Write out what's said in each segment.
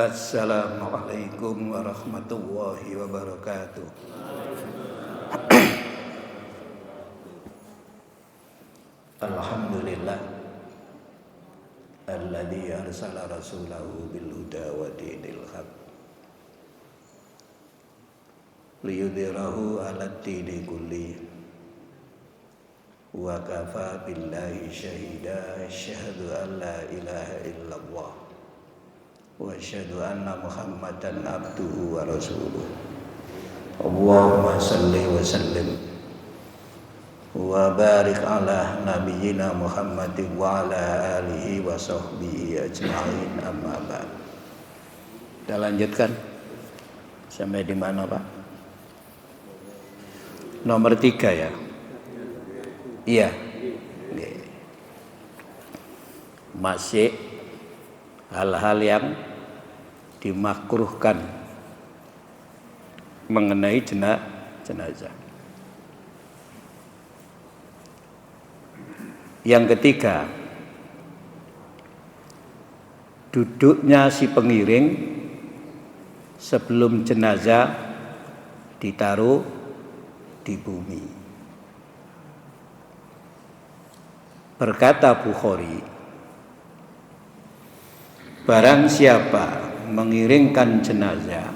Assalamualaikum warahmatullahi wabarakatuh. Alhamdulillah alladzi arsala rasulahu bil huda wa dinil haq liyudhhirahu 'alad dini kulli wa kafa billahi syahida asyhadu an la ilaha illallah wa asyhadu anna Muhammadan abduhu wa rasuluh. Allahumma salli wa sallim wa barik ala nabiyyina Muhammadin wa ala alihi wa sahbihi ajma'in, amma ba'd. Kita lanjutkan sampai di mana, Pak? Nomor 3 ya. Iya. Masih hal-hal yang dimakruhkan mengenai jenazah. Yang ketiga, duduknya si pengiring sebelum jenazah ditaruh di bumi. Berkata Bukhari, barang siapa mengiringkan jenazah,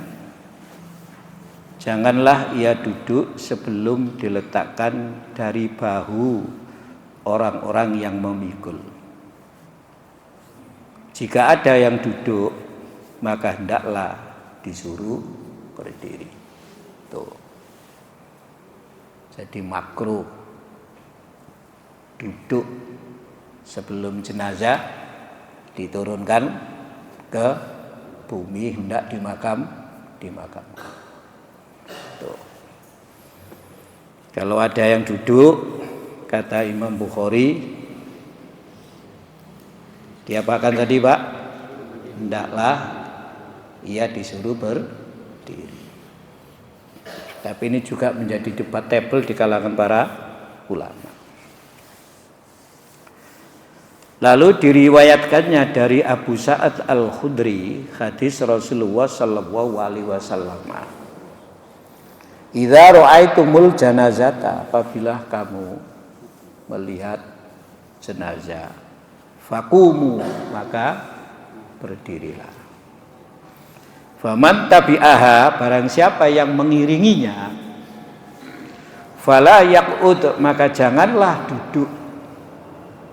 janganlah ia duduk sebelum diletakkan dari bahu orang-orang yang memikul. Jika ada yang duduk, maka hendaklah disuruh berdiri. Tuh. Jadi makruh duduk sebelum jenazah diturunkan ke bumi, hendak dimakamkan. Tuh. Kalau ada yang duduk, kata Imam Bukhari, diapakan tadi, Pak? Hendaklah ia disuruh berdiri. Tapi ini juga menjadi debatable di kalangan para ulama. Lalu diriwayatkannya dari Abu Sa'ad Al-Khudri, hadis Rasulullah sallallahu alaihi wasallam. Idza ra'aitumul janazata, apabila kamu melihat jenazah, faqumu, maka berdirilah. Faman tabi'aha, barang siapa yang mengiringinya, fala yaq'ud, maka janganlah duduk,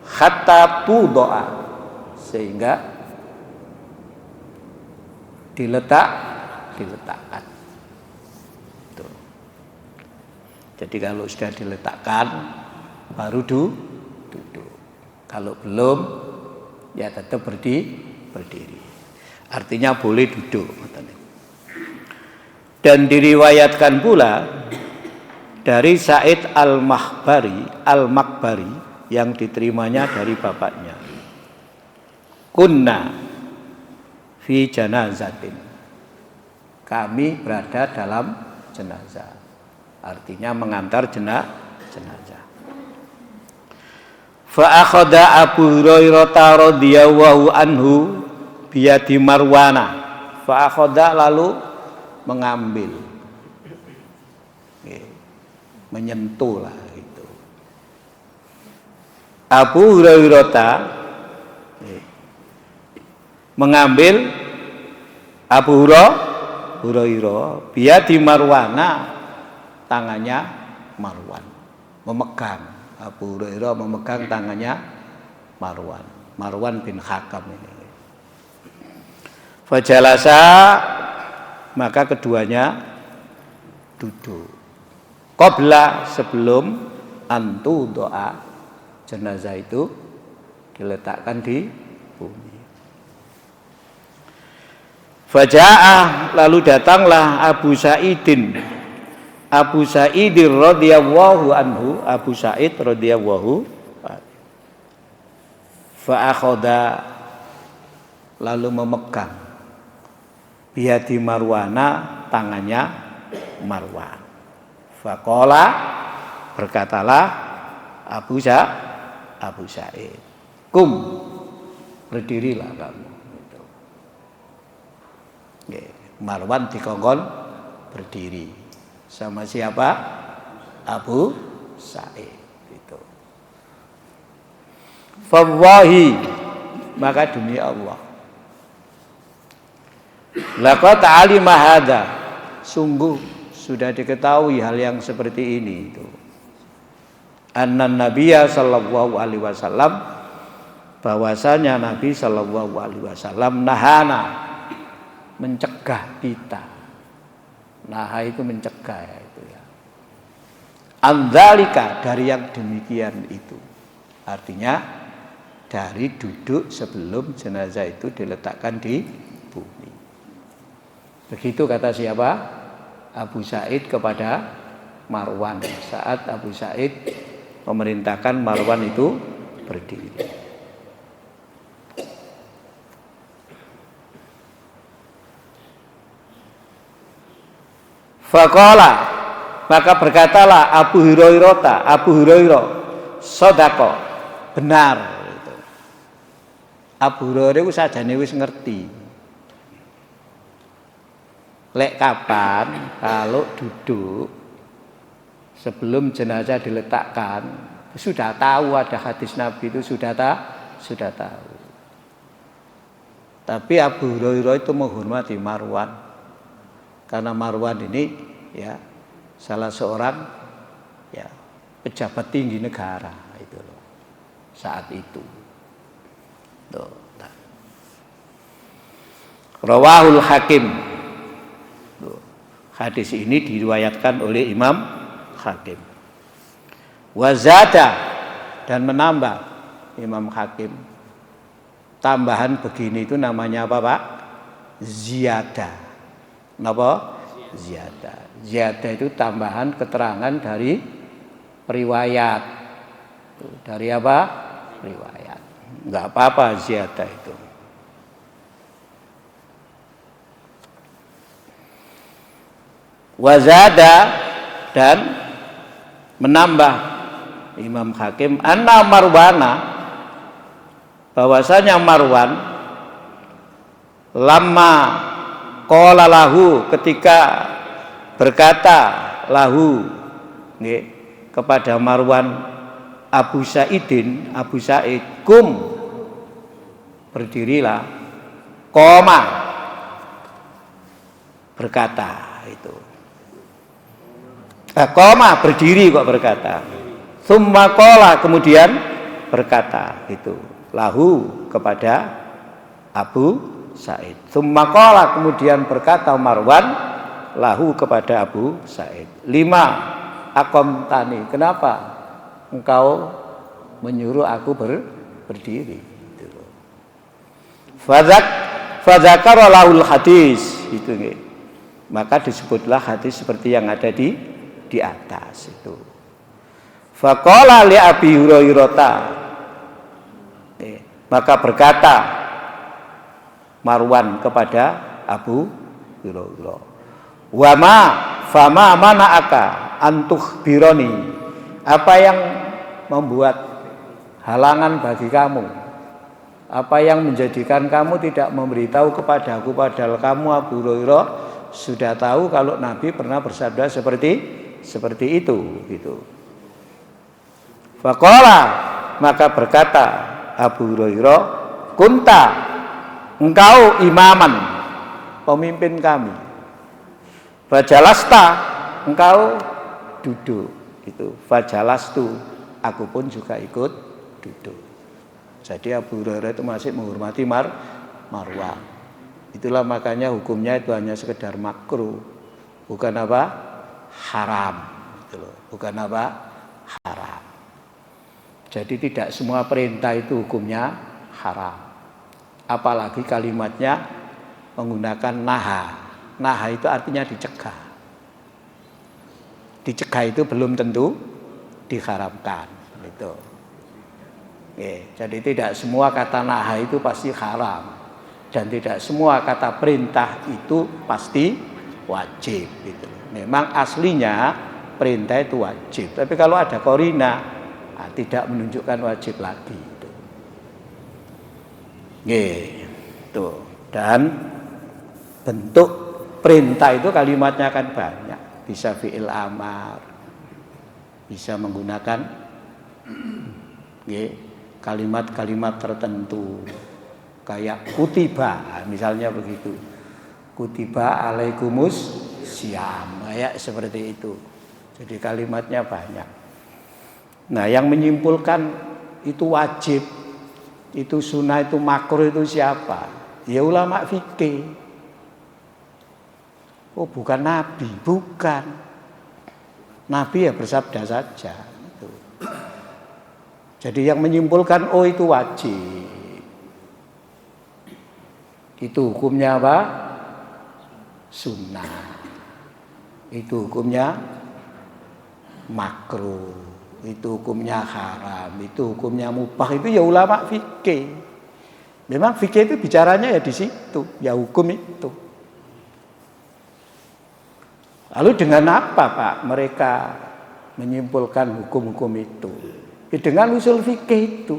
hatta tudoa, sehingga diletakkan. Tuh. Jadi kalau sudah diletakkan baru duduk. Kalau belum, ya tetap berdiri. Artinya boleh duduk. Dan diriwayatkan pula dari Sa'id Al-Makbari yang diterimanya dari bapaknya. Kunna fi janazatin. Kami berada dalam jenazah. Artinya mengantar jenazah. Fa akhadha Abu Hurairah radhiyallahu anhu biyadi Marwana. Fa akhadha, lalu mengambil, menyentuh lah itu. Abu Hurairah mengambil Abu Hurairah biyadi Marwana, tangannya Marwan, memegang. Abu Hurairah memegang tangannya Marwan bin Hakam ini. Fajalasa, maka keduanya duduk. Qabla, sebelum antu doa, jenazah itu diletakkan di bumi. Faja'ah, lalu datanglah Abu Sa'idin radhiyallahu anhu, Abu Sa'id radhiyallahu fa akhadha, lalu memegang biyadi Marwana, tangannya Marwan. Faqala, berkatalah Abu Sa'id, kum, berdirilah kamu. Marwan dikongkon berdiri. Sama siapa? Abu Sa'id itu. Fawahi, maka demi Allah. Laqad alima hadza, sungguh sudah diketahui hal yang seperti ini itu. Annan Nabiyya sallallahu alaihi wasallam, bahwasanya Nabi sallallahu alaihi wasallam nahana, mencegah kita. Naha itu mencegah ya, itu ya. Andzalika, dari yang demikian itu. Artinya dari duduk sebelum jenazah itu diletakkan di bumi. Begitu kata siapa? Abu Sa'id kepada Marwan saat Abu Sa'id memerintahkan Marwan itu berdiri. Faqala, maka berkatalah Abu Hurairah, sodako, benar itu. Abu Hurairah itu sajane wis ngerti. Lek kapan kalau duduk sebelum jenazah diletakkan, sudah tahu ada hadis Nabi itu sudah tahu. Tapi Abu Hurairah itu menghormati Marwan, karena Marwan ini ya salah seorang ya pejabat tinggi negara itu loh saat itu. Tuh. Rawahul Hakim. Hadis ini diriwayatkan oleh Imam Hakim. Wazada, dan menambah Imam Hakim. Tambahan begini itu namanya apa, Pak? Ziyadah. Napa? Ziyadah. Ziyadah itu tambahan keterangan dari riwayat. Dari apa? Riwayat. Enggak apa-apa ziyadah itu. Wazada, dan menambah Imam Hakim anna Marwana, bahwasanya Marwan lama qala lahu, ketika berkata lahu kepada Marwan Abu Sa'id, kum, berdirilah, qoma, berkata itu. Qoma, berdiri kok berkata. Tsumma qala, kemudian berkata itu lahu kepada Abu Sa'id. Tsumma qala, kemudian berkata Marwan lahu kepada Abu Sa'id. 5 aqamtani, kenapa engkau menyuruh aku berdiri? Fadzakara lahul hadis itu nggih. Maka disebutlah hadis seperti yang ada di atas itu. Faqala li Abi Hurairah, maka berkata Marwan kepada Abu Hurairah, wa ma fama mana'aka antuh bironi, apa yang membuat halangan bagi kamu, apa yang menjadikan kamu tidak memberitahu kepadaku, padahal kamu Abu Hurairah sudah tahu kalau Nabi pernah bersabda seperti itu gitu. Faqala, maka berkata Abu Hurairah, kunta, engkau imaman, pemimpin kami. Fajalasta, engkau duduk itu. Fajalastu, aku pun juga ikut duduk. Jadi Abu Hurairah itu masih menghormati Marwan. Itulah makanya hukumnya itu hanya sekedar makruh, bukan apa? Haram. Gitu loh. Bukan apa? Haram. Jadi tidak semua perintah itu hukumnya haram. Apalagi kalimatnya menggunakan naha. Naha itu artinya dicegah. Dicegah itu belum tentu diharamkan. Gitu. Jadi tidak semua kata naha itu pasti haram. Dan tidak semua kata perintah itu pasti wajib gitu. Memang aslinya perintah itu wajib, tapi kalau ada qorina tidak menunjukkan wajib lagi gitu. Gitu. Dan bentuk perintah itu kalimatnya kan banyak, bisa fi'il amar, bisa menggunakan kalimat-kalimat tertentu kayak kutiba misalnya begitu, kutiba alaikumus syiyam, kayak seperti itu. Jadi kalimatnya banyak. Nah, yang menyimpulkan itu wajib, itu sunnah, itu makruh itu siapa? Ya ulama fikih. Oh, bukan nabi, bukan. Nabi ya bersabda saja. Jadi yang menyimpulkan oh itu wajib. Itu hukumnya apa? Sunnah. Itu hukumnya makruh. Itu hukumnya haram. Itu hukumnya mubah. Itu ya ulama fikih. Memang fikih itu bicaranya ya di situ, ya hukum itu. Lalu dengan apa Pak mereka menyimpulkan hukum-hukum itu? Dengan usul fikih itu.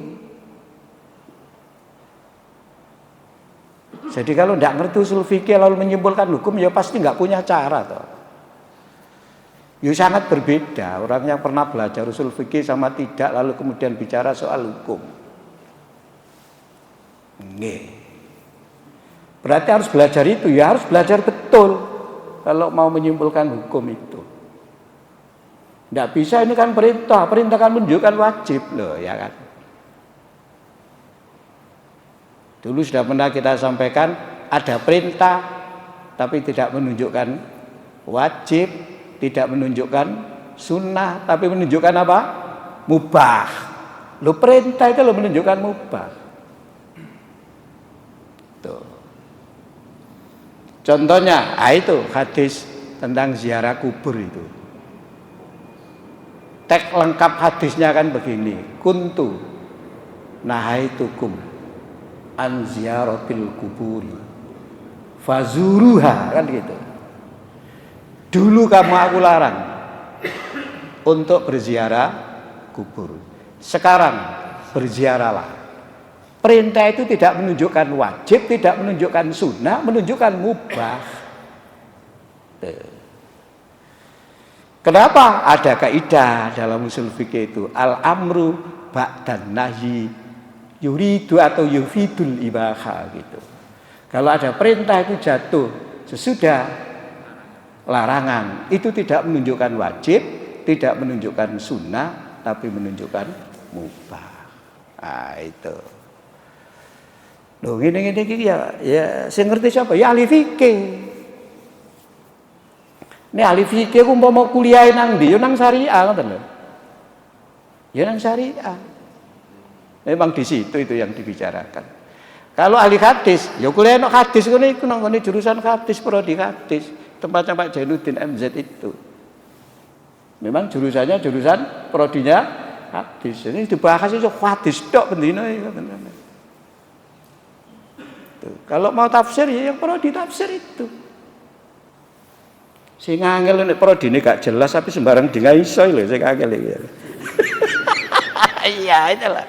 Jadi kalau tidak ngerti usul fikih lalu menyimpulkan hukum, ya pasti nggak punya cara toh. Ya sangat berbeda orang yang pernah belajar usul fikih sama tidak lalu kemudian bicara soal hukum. Nggih. Berarti harus belajar itu, ya harus belajar betul kalau mau menyimpulkan hukum itu. Tidak bisa, ini kan perintah kan menunjukkan wajib loh, ya kan. Dulu sudah pernah kita sampaikan ada perintah tapi tidak menunjukkan wajib, tidak menunjukkan sunnah, tapi menunjukkan apa? Mubah. Lo perintah itu lo menunjukkan mubah. Tuh. Contohnya, itu hadis tentang ziarah kubur itu. Teks lengkap hadisnya kan begini, kuntu nahaitukum an ziyaratil kuburi fazuruha, kan gitu. Dulu kamu aku larang untuk berziarah kubur. Sekarang berziarahlah. Perintah itu tidak menunjukkan wajib, tidak menunjukkan sunnah, menunjukkan mubah. Kenapa? Ada kaidah dalam usul fikih itu, al-amru ba'dan nahyi yuridu atau yufidul ibaha gitu. Kalau ada perintah itu jatuh sesudah larangan, itu tidak menunjukkan wajib, tidak menunjukkan sunnah, tapi menunjukkan mubah. Nah, itu. Loh, gini ya saya ngerti siapa? Ya ahli fikih. Ini ahli fikih aku mau kuliah nang ndi? Yo nang syariah ngoten lho. Ya nang syariah. Memang di situ itu yang dibicarakan. Kalau ahli hadis, ya kuliah nang hadis ngene iku nang jurusan hadis, prodi hadis, tempatnya Pak Jainuddin MZ itu. Memang jurusannya jurusan prodinya hadis. Ini dibahas itu hadis tok bendina iki. Kalau mau tafsir ya yang prodi tafsir itu. Sing angel nek prodine gak jelas tapi sembarang di iso lho sing angel iki. Iya, itulah.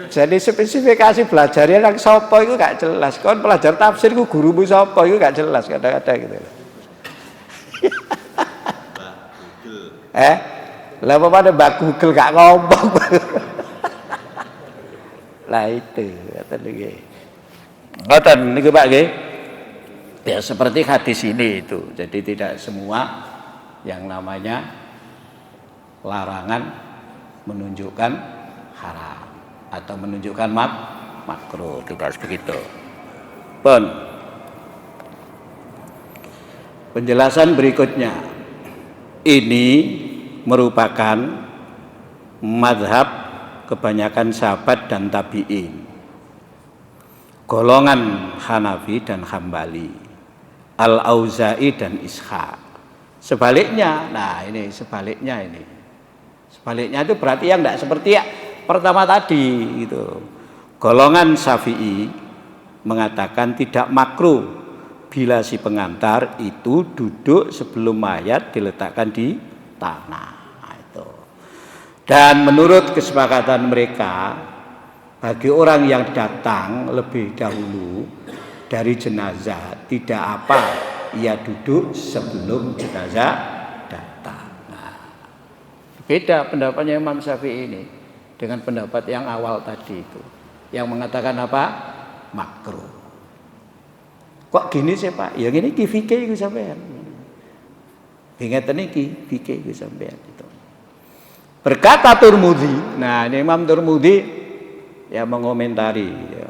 Jadi spesifikasi belajarnya yang sapa itu gak jelas. Kon pelajar tafsir ku gurumu sapa itu gak jelas kadang-kadang gitu. Lah apa pada Mbak Google gak ngomong. Lah itu ngoten nggih. Ngoten niku Pak nggih. Ya seperti hadis ini itu. Jadi tidak semua yang namanya larangan menunjukkan haram atau menunjukkan makruh, tidak begitu. Pun penjelasan berikutnya ini merupakan mazhab kebanyakan sahabat dan tabi'in, golongan Hanafi dan Hambali, Al-Auza'i dan Ishaq. Sebaliknya, nah ini sebaliknya ini. Sebaliknya itu berarti yang tidak seperti ya pertama tadi gitu. Golongan Syafi'i mengatakan tidak makruh bila si pengantar itu duduk sebelum mayat diletakkan di tanah. Nah, itu. Dan menurut kesepakatan mereka, bagi orang yang datang lebih dahulu dari jenazah tidak apa ia duduk sebelum jenazah datang. Nah, beda pendapatnya Imam Syafi'i ini dengan pendapat yang awal tadi itu, yang mengatakan apa? Makruh. Kok gini sih Pak? Ya gini ki fikih iku sampean. Ngeten iki fikih iku sampean itu. Berkata Tirmidzi. Nah, ini Imam Tirmidzi yang mengomentari ya.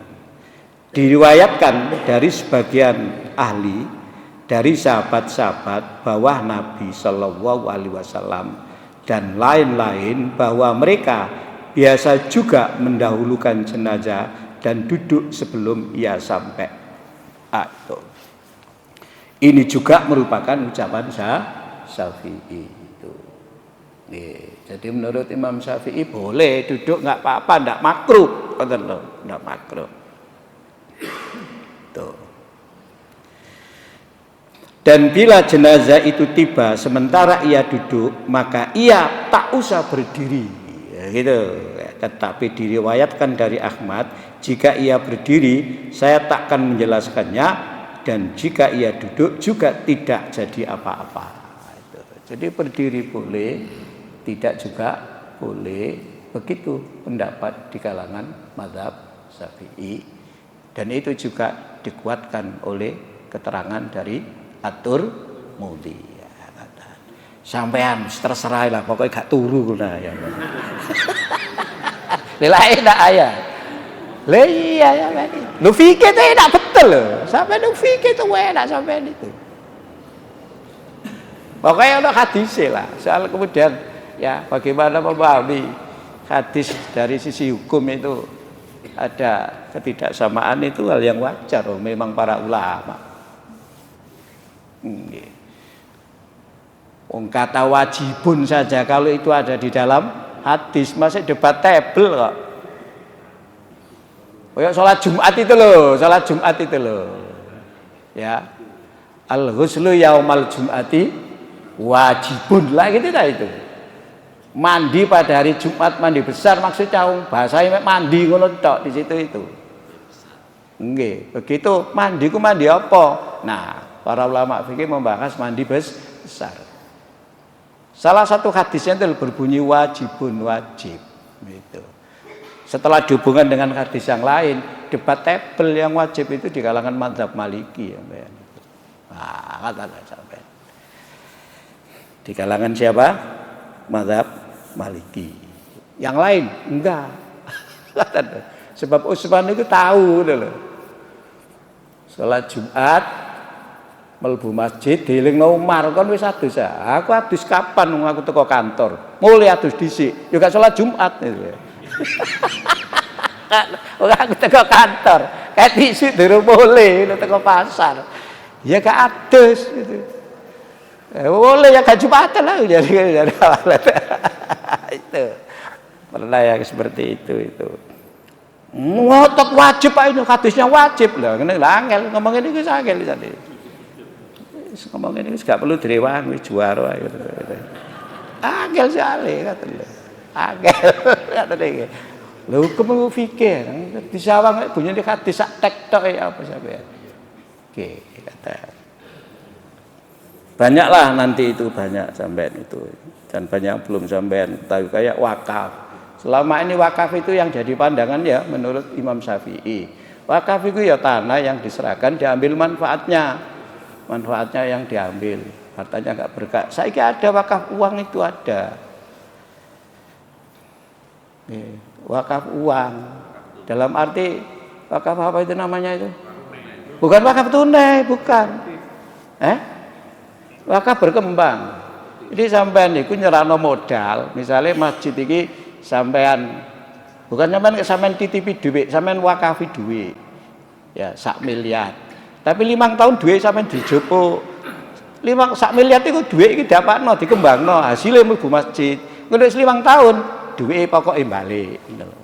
Diriwayatkan dari sebagian ahli dari sahabat-sahabat bahwa Nabi Shallallahu Alaihi Wasallam dan lain-lain bahwa mereka biasa juga mendahulukan jenazah dan duduk sebelum ia sampai. Itu. Ini juga merupakan ucapan Syafi'i itu. Jadi menurut Imam Syafi'i boleh duduk nggak apa-apa, nggak makruh, nggak makruh. Tuh. Dan bila jenazah itu tiba sementara ia duduk, maka ia tak usah berdiri, ya, gitu. Tetapi diriwayatkan dari Ahmad, jika ia berdiri, saya takkan menjelaskannya, dan jika ia duduk juga tidak jadi apa-apa. Jadi berdiri boleh, tidak juga boleh. Begitu pendapat di kalangan mazhab Syafi'i. Dan itu juga dikuatkan oleh keterangan dari At-Tirmidzi. Ya, sampean terserah lah, pokoknya gak turu lah ya. Lelae ndak ayah. Lah iya ya kan. Lu fikih itu enak betul loh. Sampai lu fikih itu enak sampai itu. Pokoknya ada hadis lah. Soal kemudian ya bagaimana memahami hadis dari sisi hukum itu. Ada ketidaksamaan itu hal yang wajar, memang para ulama. Kata wajibun saja kalau itu ada di dalam hadis masih debatable kok. Kayak sholat Jumat itu loh. Ya. Al-ghuslu yaumal jum'ati wajibun lah gitu dah itu. Mandi pada hari Jumat, mandi besar maksudnya bahasanya mandi ngono tok di situ itu. Nggih, begitu mandi ku mandi apa? Nah, para ulama fikih membahas mandi besar. Salah satu hadisnya itu berbunyi wajibun, wajib gitu. Setelah dihubungkan dengan hadis yang lain, debatable yang wajib itu di kalangan mazhab Maliki ya, Mbak. Nah, kata sampai. Di kalangan siapa? Mazhab Maliki. Yang lain enggak. Sebab Utsman itu tahu loh. Salat Jumat mlebu masjid dielingno Umar kon wis adus ya. Aku adus kapan aku teko kantor? Mulai adus dhisik. Yo gak salat Jumat itu. Aku teko kantor. Kayak dhisik durung mulai teko pasar. Ya gak adus gitu. Boleh ya gak Jumatan lah jadi itu pernah yang seperti itu ngotot wajib Pak, ini hadisnya wajib lah kena angel ngomongin ini angel tadi ngomongin ini gak perlu direwan wis juara gitu. Angel sekali kata angel kata dia lho hukum fikih disawang bunyi hadis sak tek-tok apa sampean oke kata banyaklah nanti itu banyak sampean itu dan banyak belum sampean tahu kayak wakaf. Selama ini wakaf itu yang jadi pandangan ya menurut Imam Syafi'i. Wakaf itu ya tanah yang diserahkan diambil manfaatnya yang diambil, hartanya enggak berkah. Saiki ada wakaf uang itu ada. Wakaf uang dalam arti wakaf apa itu namanya itu? Bukan wakaf tunai, bukan. Wakaf berkembang. Jadi sampean niku nyerahno modal, misalnya masjid iki sampean bukan sampean titipi dhuwit, sampean wakafi dhuwit. Ya, 1 miliar. Tapi 5 tahun dhuwit sampean dijupuk. 1 miliar itu dhuwit iki dapatno, dikembangno, hasilnya mlebu masjid. Ngono 5 tahun dhuwite pokoke balik ngono.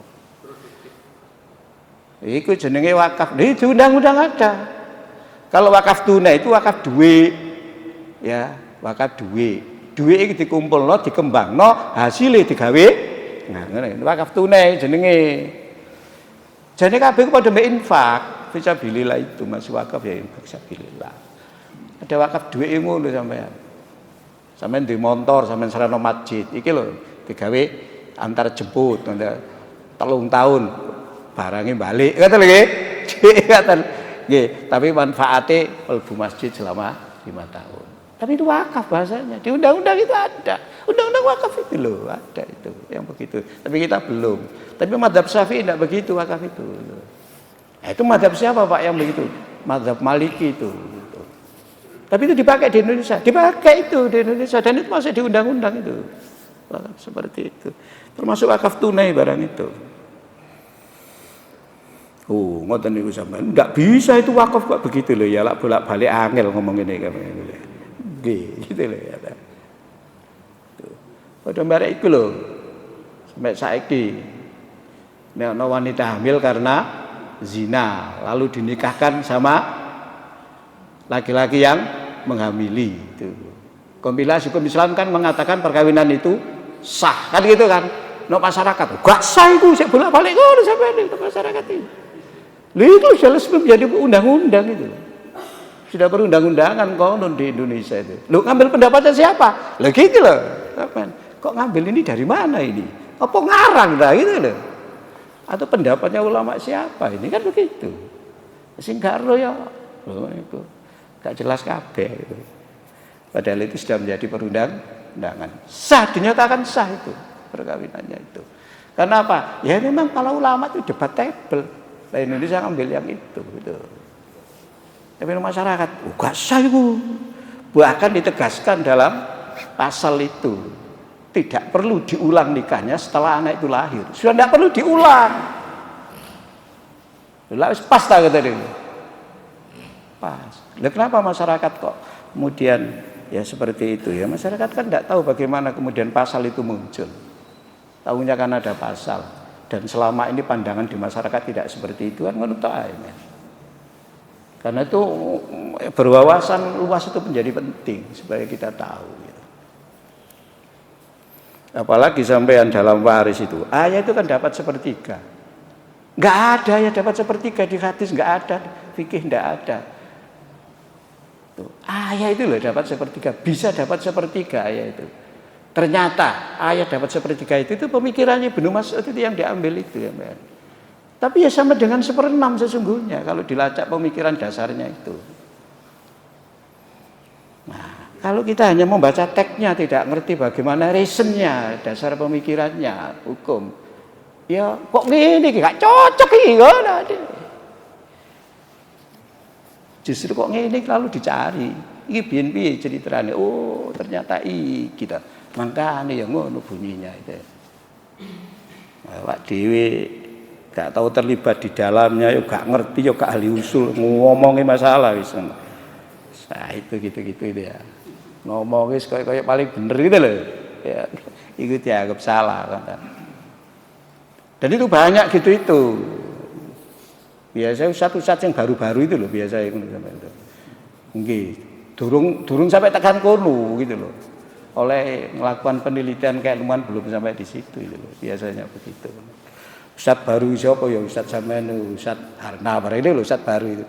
Iku jenenge wakaf. Di undang-undang ada. Kalau wakaf tunai itu wakaf dhuwit. Ya, wakaf dhuwit. Duit iki dikumpulno, dikembangno, hasilnya digawe. Nah, ngene wakaf tunai jenenge. Jane kabeh ku padha mbek infak, fisabilillah itu masih wakaf ya infak fisabilillah. Ada wakaf duwe ngono sampean. Sampean di motor, sampean sarana masjid. Iki lho digawe antar jemput, telung tahun barangnya balik. Ngoten lho nggih. Ngoten. Nggih, tapi manfaatnya mlebu masjid selama 5 tahun. Tapi itu wakaf bahasanya. Di undang-undang itu ada. Undang-undang wakaf itu loh, ada itu yang begitu. Tapi kita belum. Tapi mazhab Syafi'i tidak begitu wakaf itu. Nah, itu mazhab siapa Pak yang begitu? Mazhab Maliki itu. Gitu. Tapi itu dipakai di Indonesia. Dipakai itu di Indonesia dan itu masih di undang-undang itu. Wakaf seperti itu. Termasuk wakaf tunai barang itu. Oh, ngoten niku sampean. Enggak bisa itu wakaf kok begitu loh ya, lak bolak-balik angel ngomong ngene iki. Gitu loh ya. Tuh. Padha barek iku lho. Sampai saiki nek ana wanita hamil karena zina lalu dinikahkan sama laki-laki yang menghamili itu. Kompilasi hukum Islam kan mengatakan perkawinan itu sah kan gitu kan. No masyarakat gak sah iku sik bolak-balik ngono sampeyan masyarakat itu. Lha itu jelas menjadi undang-undang itu. Sudah perundang-undangan konon di Indonesia itu. Lu ngambil pendapatnya siapa? Lah gitu loh. Kok ngambil ini dari mana ini? Apa ngarang dah gitu loh. Atau pendapatnya ulama siapa? Ini kan begitu. Sing gak ero ya. Loh itu. Gak jelas kabeh itu. Padahal itu sudah menjadi perundang-undangan. Sah, dinyatakan sah itu perkawinannya itu. Karena apa? Ya memang kalau ulama itu debatable. Nah, Indonesia ngambil yang itu gitu. Tapi masyarakat, gak sah itu. Bahkan ditegaskan dalam pasal itu. Tidak perlu diulang nikahnya setelah anak itu lahir. Sudah tidak perlu diulang. Lah pas tak kata dia. Pas. Lah kenapa masyarakat kok kemudian ya seperti itu ya? Masyarakat kan tidak tahu bagaimana kemudian pasal itu muncul. Tahunya kan ada pasal. Dan selama ini pandangan di masyarakat tidak seperti itu kan menurut saya. Karena itu berwawasan luas itu menjadi penting supaya kita tahu. Gitu. Apalagi sampai yang dalam waris itu, ayah itu kan dapat sepertiga. Nggak ada ya dapat sepertiga di hadis, nggak ada fikih, nggak ada. Tuh, ayah itu loh dapat sepertiga, bisa dapat sepertiga ayah itu. Ternyata ayah dapat sepertiga itu pemikirannya Ibnu Mas'ud itu yang diambil itu ya, Mbak. Tapi ya sama dengan 1/6 sesungguhnya kalau dilacak pemikiran dasarnya itu. Nah, kalau kita hanya membaca teksnya tidak ngerti bagaimana reasonnya, dasar pemikirannya, hukum. Ya kok gini, gak cocok ini kan. Justru kok gini lalu dicari. Ini piye ceritanya. Oh ternyata kita. Makanya yang ngono bunyinya itu. Awak dhewe gak tahu terlibat di dalamnya, yo gak ngerti, yo gak ahli usul, ngomongin masalah wis. Nah, itu gitu-gitu itu ya. Ngomong wis kayak paling bener gitu loh. Ya, itu dianggap salah kan. Dan itu banyak gitu itu. Biasanya ustaz-ustaz yang baru-baru itu loh biasanya sampai itu. Nggih, durung sampai tekan kono gitu loh. Oleh melakukan penelitian keilmuan belum sampai di situ itu loh. Biasanya begitu. Ustaz baru siapa ya Ustaz sampean Ustaz Harna bareng itu lho Ustaz baru itu.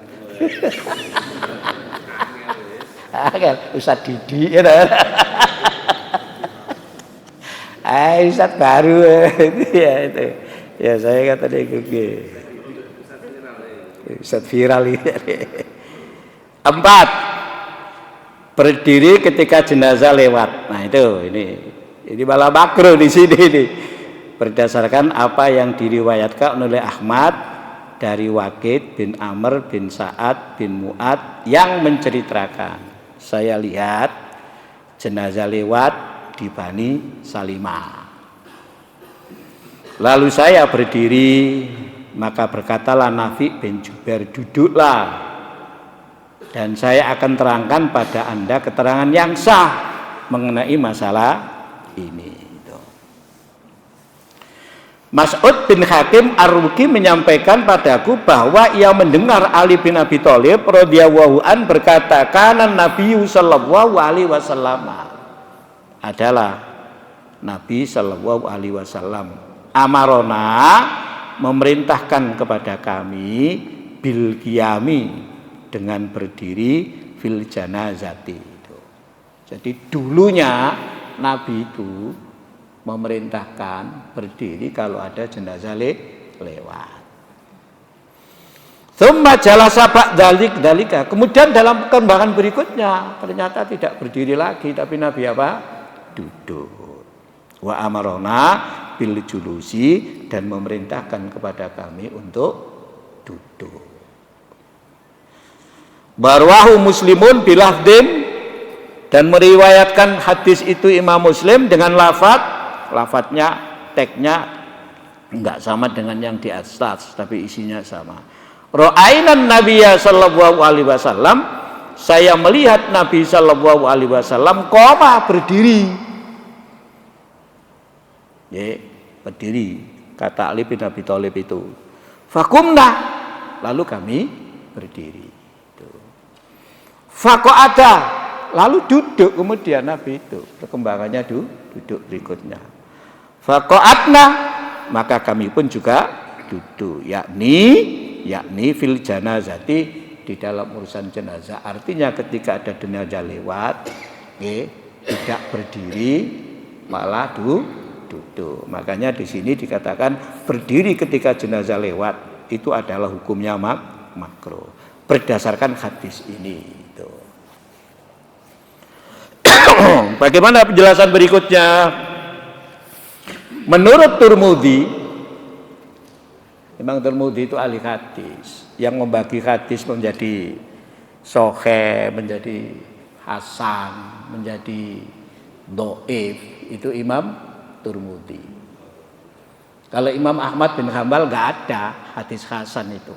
Kan Ustaz Didi ya. Ustaz baru ya itu. Ya saya kata dia Ustaz viral ini. 4. Berdiri ketika jenazah lewat. Nah itu ini malah makruh di sini nih. Berdasarkan apa yang diriwayatkan oleh Ahmad dari Waqid bin Amr bin Sa'ad bin Mu'ad yang menceritakan, saya lihat jenazah lewat di Bani Salimah. Lalu saya berdiri, maka berkatalah Nafi bin Jubair, duduklah dan saya akan terangkan pada Anda keterangan yang sah mengenai masalah ini. Mas'ud bin Hakim Ar-Ruqi menyampaikan padaku bahwa ia mendengar Ali bin Abi Thalib radhiyallahu an berkata, "Kana Nabi sallallahu alaihi wasallam." Adalah Nabi sallallahu alaihi wasallam amarona memerintahkan kepada kami bil qiyami dengan berdiri fil janazati itu. Jadi dulunya Nabi itu memerintahkan berdiri kalau ada jenazah lewat. Tsumma jalasa ba'dzalika. Kemudian dalam perkembangan berikutnya ternyata tidak berdiri lagi, tapi Nabi apa? Duduk. Wa amarona bil julusi, dan memerintahkan kepada kami untuk duduk. Barwahu Muslimun bilafdin, dan meriwayatkan hadis itu Imam Muslim dengan lafadznya, teksnya enggak sama dengan yang di atas, tapi isinya sama. Ra'ainan Nabiyya sallallahu alaihi wasallam, saya melihat Nabi sallallahu alaihi wasallam qoma, berdiri. Ya, berdiri, kata Ali bin Abi Thalib itu. Fakumna, lalu kami berdiri. Faqa'ada, lalu duduk kemudian Nabi itu. Perkembangannya duduk berikutnya. Faqa'adna, maka kami pun juga duduk, yakni fil janazati, di dalam urusan jenazah. Artinya ketika ada jenazah lewat, tidak berdiri, malah duduk. Makanya di sini dikatakan berdiri ketika jenazah lewat itu adalah hukumnya makruh berdasarkan hadis ini. Itu. Bagaimana penjelasan berikutnya? Menurut Tirmidzi, Imam Tirmidzi itu ahli hadis yang membagi hadis menjadi sahih, menjadi hasan, menjadi dhaif, itu Imam Tirmidzi. Kalau Imam Ahmad bin Hambal nggak ada hadis hasan itu.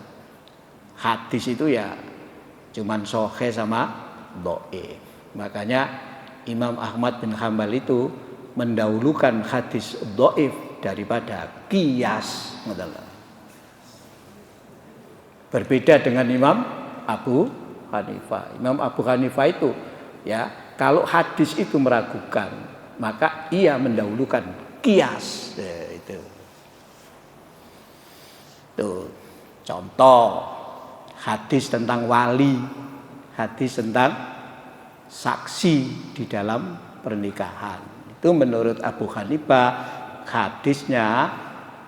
Hadis itu ya cuman sahih sama dhaif. Makanya Imam Ahmad bin Hambal itu mendahulukan hadis dhaif daripada qiyas. Berbeda dengan Imam Abu Hanifah. Imam Abu Hanifah itu ya, kalau hadis itu meragukan, maka ia mendahulukan qiyas. Itu. Tuh, contoh hadis tentang wali, hadis tentang saksi di dalam pernikahan. Itu menurut Abu Hanifah hadisnya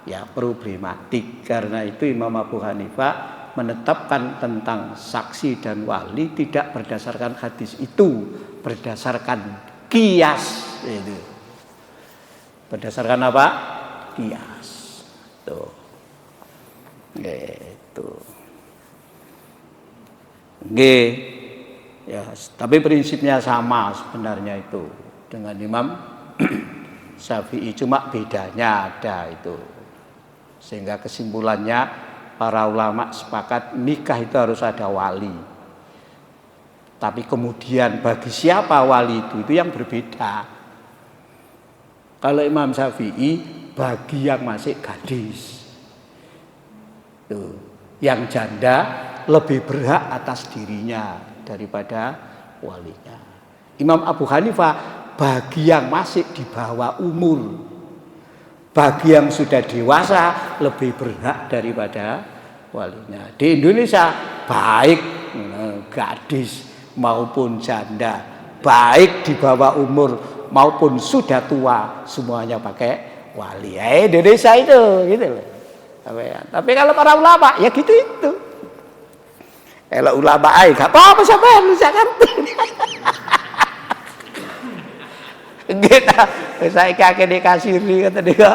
ya problematik. Karena itu Imam Abu Hanifah menetapkan tentang saksi dan wali tidak berdasarkan hadis itu, berdasarkan qiyas. Itu. Berdasarkan apa? Qiyas. Tuh. Gitu. Ya, tapi prinsipnya sama sebenarnya itu dengan Imam Syafi'i, cuma bedanya ada itu. Sehingga kesimpulannya para ulama sepakat nikah itu harus ada wali. Tapi kemudian bagi siapa wali itu yang berbeda. Kalau Imam Syafi'i bagi yang masih gadis. Tuh, yang janda lebih berhak atas dirinya daripada walinya. Imam Abu Hanifah bagi yang masih di bawah umur, bagi yang sudah dewasa lebih berhak daripada walinya. Di Indonesia baik gadis maupun janda, baik di bawah umur maupun sudah tua, semuanya pakai wali. Indonesia itu gitu loh. Tapi kalau para ulama ya gitu itu. Kalau ulama gak apa-apa sampean lu ngerti. Kita saya kakek dikasiri kata dia.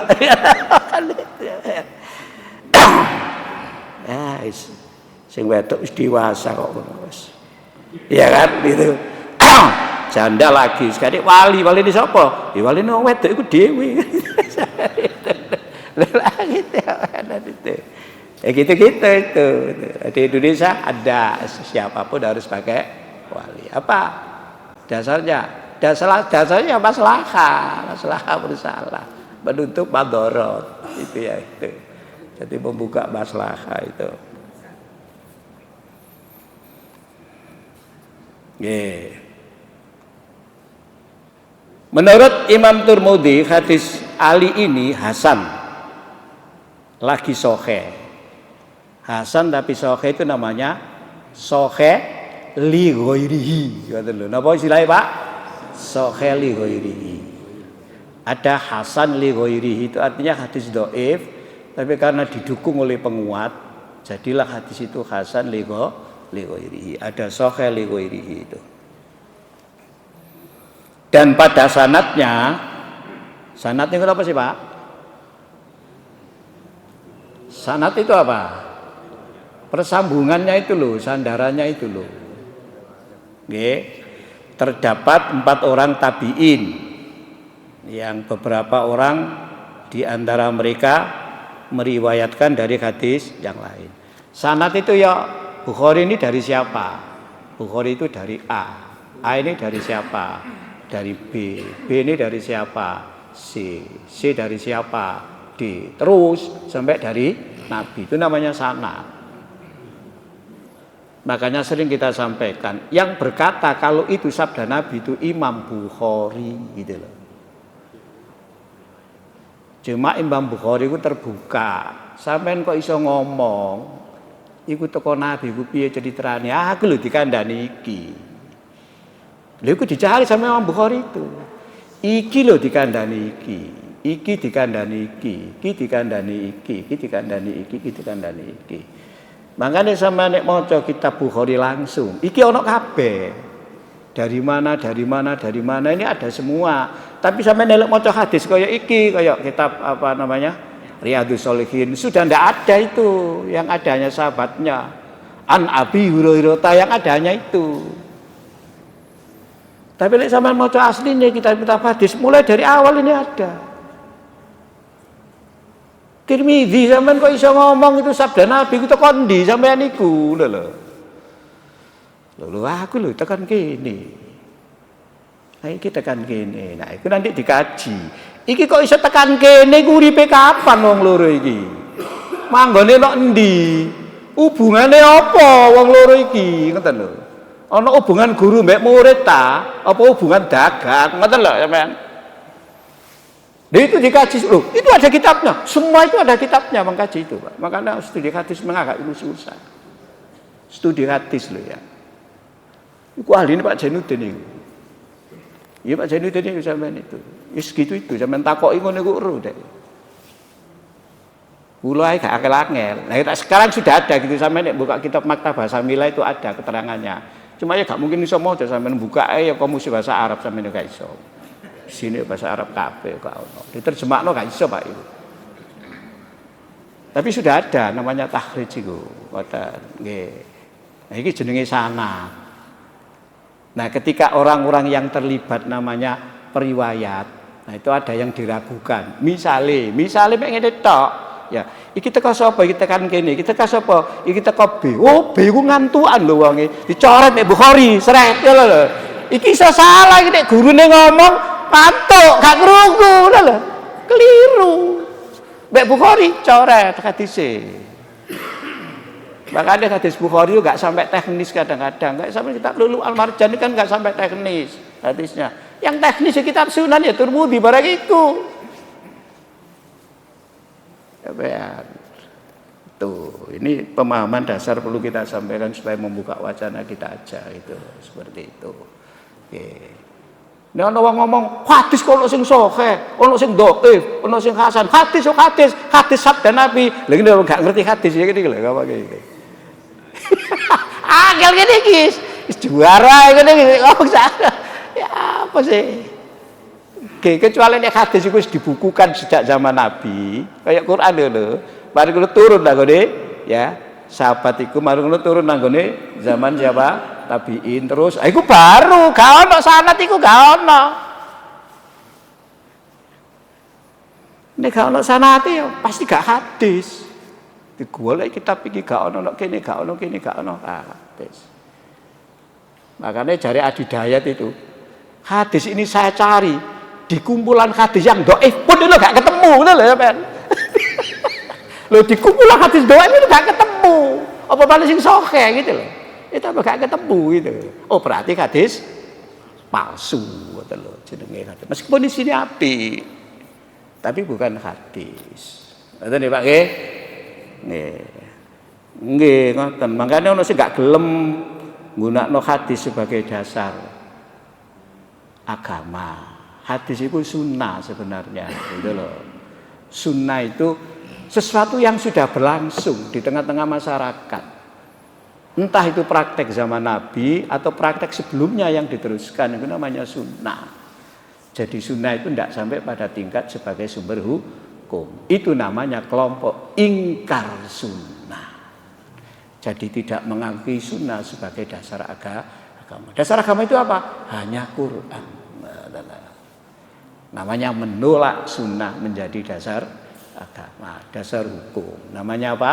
Ya, sing wedok wis dewasa kok ngono wis. Iya kan gitu. Janda lagi sekali wali di sapa? Ya wali nang wedok iku dhewe. Lah gitu itu. Ya gitu-gitu itu. Di Indonesia ada siapapun harus pakai wali. Apa dasarnya? Dasarnya maslahah bersalah, menutup madharat itu ya itu. Jadi membuka maslahah itu. Menurut Imam Tirmidzi hadis Ali ini hasan, lagi sahih. Hasan tapi sahih itu namanya sahih li ghairihi. Ngoten lho. Napa istilahnya, Pak? Sahih li ghairihi. Ada hasan li ghairihi, itu artinya hadis dhaif, tapi karena didukung oleh penguat, jadilah hadis itu hasan li ghairihi. Ada sahih li ghairihi itu. Dan pada sanadnya itu apa sih, Pak? Sanad itu apa? Persambungannya itu loh, sandarannya itu loh. Nggih. Terdapat 4 orang tabi'in yang beberapa orang di antara mereka meriwayatkan dari hadis yang lain. Sanad itu ya Bukhari ini dari siapa? Bukhari itu dari A. A ini dari siapa? Dari B. B ini dari siapa? C. C dari siapa? D. Terus sampai dari Nabi. Itu namanya sanad. Makanya sering kita sampaikan, yang berkata kalau itu sabda Nabi itu Imam Bukhari gitu loh. Cuma Imam Bukhari itu terbuka. Sampeyan kok iso ngomong iku teko Nabi ku piye ceritane? Aku lho dikandani iki. Lha iku dicari sama Imam Bukhari itu. Iki lho dikandani iki. Iki dikandani iki, iki dikandani iki, iki dikandani iki, iki dikandani iki. Makanya sama nek maca kitab Bukhari langsung, iki ono kabeh. Dari mana ini ada semua. Tapi sampai nek maca hadis kaya iki, kaya kitab apa namanya? Riyadhus Shalihin, sudah ndak ada itu, yang adanya sahabatnya. An Abi Hurairah yang adanya itu. Tapi nek sampean maca asline kitab-kitab hadis mulai dari awal ini ada. Tirmidzi sampean kok iso ngomong itu sabda Nabi ku tekan ndi sampean iku lho. Lho aku lho tekan kene. Nah iki tekan kene. Nah iku nanti dikaji. Iki kok iso tekan kene ku uripe kapan wong loro iki? Manggone nek endi? Hubungane apa wong loro iki? Ngoten lho. Ana hubungan guru mbek murid ta? Apa hubungan dagang? Ngoten lho sampean. Dia itu dikaji loh, itu ada kitabnya, semua itu ada kitabnya mengkaji itu, Pak. Makanya studi hadis agak susah. Studi hadis loh ya. Iku ahli ini Pak Jainuddin itu. Iya Pak Jainuddin itu sampean itu. Wis gitu itu sampean takoki ngono iku ero dek. Kula gak angel-angel. Nah, sekarang sudah ada gitu sampean nek buka kitab Maktabah Samila itu ada keterangannya. Cuma ya gak mungkin iso maca sampean buka ya komusi bahasa Arab sampean gak iso. Sini bahasa Arab kabeh kok ono. Diterjemahno gak iso, Pak itu. Tapi sudah ada namanya takhrij iku. Ngoten nggih. Nah iki jenenge sanad. Nah, ketika orang-orang yang terlibat namanya periwayat, nah itu ada yang diragukan. Misale mek ngene tok. Ya, iki teko sapa? Iki tekan kene. Iki teko sapa? Iki teko B. Oh, B ku ngantukan lho wonge. Dicoret nek Bukhari, sret lho. Iki iso salah iki nek gurune ngomong pantuk, gak krungu lho. Keliru. Mbak Bukhari coret hadise. Makanya hadis Bukhari juga gak sampai teknis kadang-kadang. Gak sampai kitab Lulu Al-Marjan kan gak sampai teknis hadisnya. Yang teknis ya kitab Sunan ya Tirmidzi barang iku. Ya, tuh, ini pemahaman dasar perlu kita sampaikan supaya membuka wacana kita aja itu seperti itu. Oke. Nek ana wong ngomong hadis kok ono sing sahih, ono sing dhaif, ono sing hasan. Hadis sabda Nabi. Lha iki gak ngerti hadis ya iki lho apa iki. Angel gini guys, juara gini ngomong sana. Ya apa sih? Oke, kecuali nek hadis itu dibukukan sejak zaman Nabi, kayak Quran lho. Mari kulo turun lah gone, ya. Sahabat iku mari kulo turun nang gone zaman siapa? Tabiin terus. Iku baru, gak ono sanad iku gak ono. Nek gak ono sanad ya pasti gak hadis. Digolek kitab iki gak ono kene, gak ono kene, gak ono hadis. Makanya jari Adi Dayat itu, hadis ini saya cari di kumpulan hadis yang dhaif pun lho gak ketemu lho ya men. Lho di kumpulan hadis dhaif itu gak ketemu. Apa paling sing sahih gitu lho. Itu apa gak ketemu gitu. Oh berarti hadis palsu ngoten lho jenenge hadis. Meskipun di sini apik tapi bukan hadis. Ngoten ya Pak nggih. Nggih. Nggih ngoten. Makane ono sing gak gelem nggunakno hadis sebagai dasar agama. Hadis itu sunnah sebenarnya, gitu loh. Sunnah itu sesuatu yang sudah berlangsung di tengah-tengah masyarakat. Entah itu praktek zaman Nabi atau praktek sebelumnya yang diteruskan, itu namanya sunnah. Jadi sunnah itu tidak sampai pada tingkat sebagai sumber hukum. Itu namanya kelompok ingkar sunnah. Jadi tidak mengakui sunnah sebagai dasar agama. Dasar agama itu apa? Hanya Quran. Namanya menolak sunnah menjadi dasar agama, dasar hukum. Namanya apa?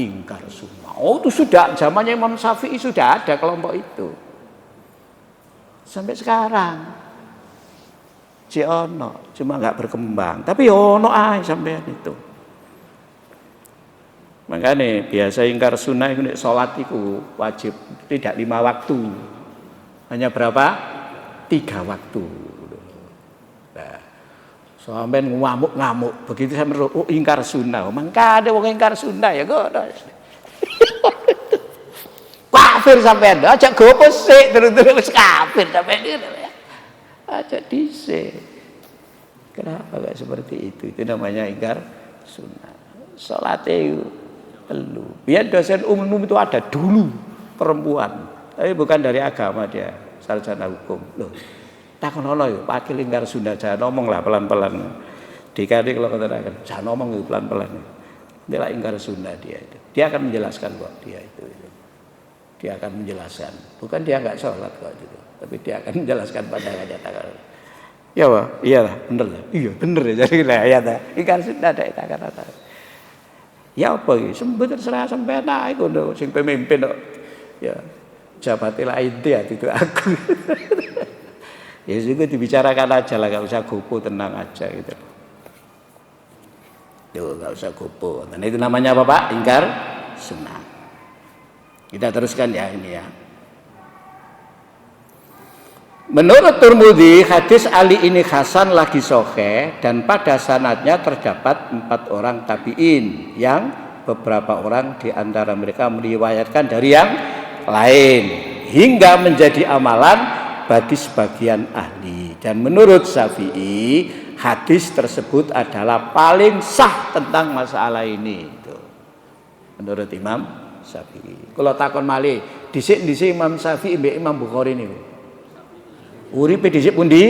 Ingkar sunnah. Oh, itu sudah zamannya Imam Syafi'i sudah ada kelompok itu. Sampai sekarang. Ono, cuma nggak berkembang. Tapi ono sampean itu. Makanya biasa ingkar sunnah itu sholat itu wajib tidak 5 waktu. Hanya berapa? 3 waktu. Nah, sampean ngamuk-ngamuk. Begitu saya meruk, ingkar sunnah. Mangka ada wong ingkar sunnah ya ngono. Kafir sampean. Aja gopo sik terus kafir sampean itu. Aja dhisik. Kenapa gak seperti itu? Itu namanya ingkar sunnah. Salat itu perlu. Biar dosen umum itu ada dulu perempuan. Tapi bukan dari agama dia, sarjana hukum. Loh. Takonono yo, pakil ingkar sunnah jangan ngomonglah pelan-pelan. Dikali kalau katakan, jangan ngomong pelan-pelan. Dia lah ingkar sunnah dia itu. Dia akan menjelaskan kok dia itu. Dia akan menjelaskan. Bukan dia enggak sholat kok itu. Tapi dia akan menjelaskan pada kenyataan. Ya wah, iyalah, bener lah. Iya, bener ya. Jadi lah ya ta. Ingkar sunnah ada kata-kata. Ya apa iki? Sembet terserah sampean ae ngono sing pemimpin kok. Ya. Jabatilah inti itu aku. Ya juga dibicarakan aja lah, gak usah gopo, tenang aja gitu. Tuh, gak usah gopo. Dan itu namanya apa Pak? Ingkar sunnah. Kita teruskan ya ini ya. Menurut Tirmidzi, hadis Ali ini hasan lagi sahih dan pada sanadnya terdapat 4 orang tabi'in yang beberapa orang di antara mereka meriwayatkan dari yang lain hingga menjadi amalan bagi sebagian ahli. Dan menurut Syafi'i, hadis tersebut adalah paling sah tentang masalah ini. Itu. Menurut Imam Syafi'i. Kalau takon malih, dhisik-dhisik Imam Syafi'i mbek Imam Bukhari niku. Uripe dhisik pundi?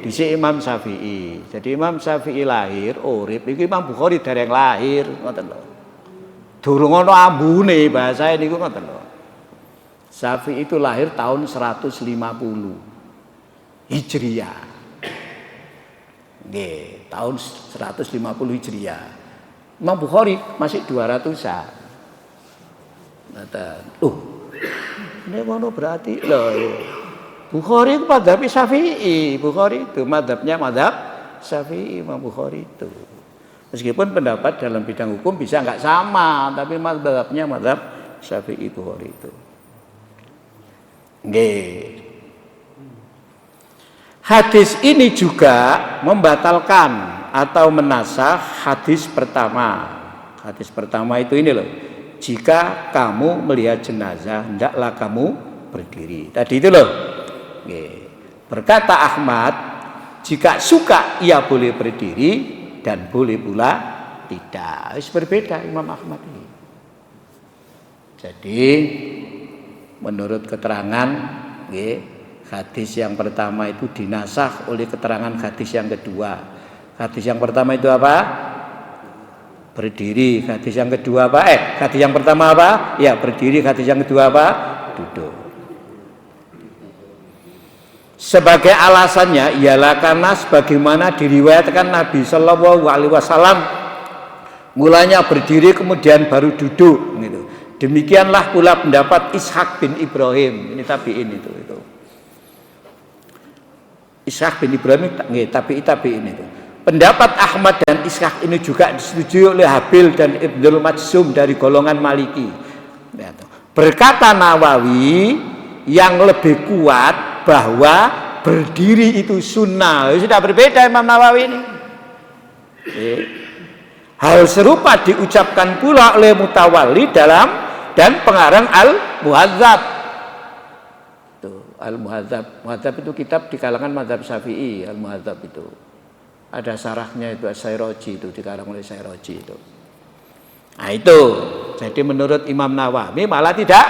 Dhisik Imam Syafi'i. Jadi Imam Syafi'i lahir, urip iki Imam Bukhari dereng lahir, ngoten lho. Durung ana ambune bahasa niku ngoten lho. Syafi'i itu lahir tahun 150 Hijriah. Nggih, tahun 150 Hijriah. Imam Bukhari masih 200-an. Ngoten. Ini ngono berarti loh. Bukhari itu madzhab Syafi'i. Bukhari itu madzhabnya madzhab Syafi'i, Imam Bukhari itu. Meskipun pendapat dalam bidang hukum bisa enggak sama, tapi madzhabnya madzhab Syafi'i Bukhari itu. Nggih. Hadis ini juga membatalkan atau menasakh hadis pertama. Hadis pertama itu ini loh. Jika kamu melihat jenazah, hendaklah kamu berdiri. Tadi itu loh. Nggih. Berkata Ahmad, jika suka ia boleh berdiri dan boleh pula tidak. Berbeda Imam Ahmad ini. Jadi menurut keterangan hadis yang pertama itu dinasakh oleh keterangan hadis yang kedua. Hadis yang pertama itu apa? Berdiri. Hadis yang kedua apa? Hadis yang pertama apa? Ya berdiri. Hadis yang kedua apa? Duduk. Sebagai alasannya ialah karena sebagaimana diriwayatkan Nabi Shallallahu Alaihi Wasallam mulanya berdiri kemudian baru duduk gitu. Demikianlah pula pendapat Ishaq bin Ibrahim. Ini tabi'in itu. Ishaq bin Ibrahim tabi'in itu. Pendapat Ahmad dan Ishaq ini juga disetujui oleh Habil dan Ibnul Majsum dari golongan Maliki. Berkata Nawawi, yang lebih kuat bahwa berdiri itu sunnah. Sudah berbeda Imam Nawawi ini. Hal serupa diucapkan pula oleh Mutawalli dan pengarang Al-Muhadzab. Al-Muhadzab. Muhadzab itu kitab di kalangan mazhab Syafi'i, Al-Muhadzab itu. Ada syarahnya itu As-Sayraji, itu dikarang oleh Sayraji itu. Nah itu. Jadi menurut Imam Nawawi malah tidak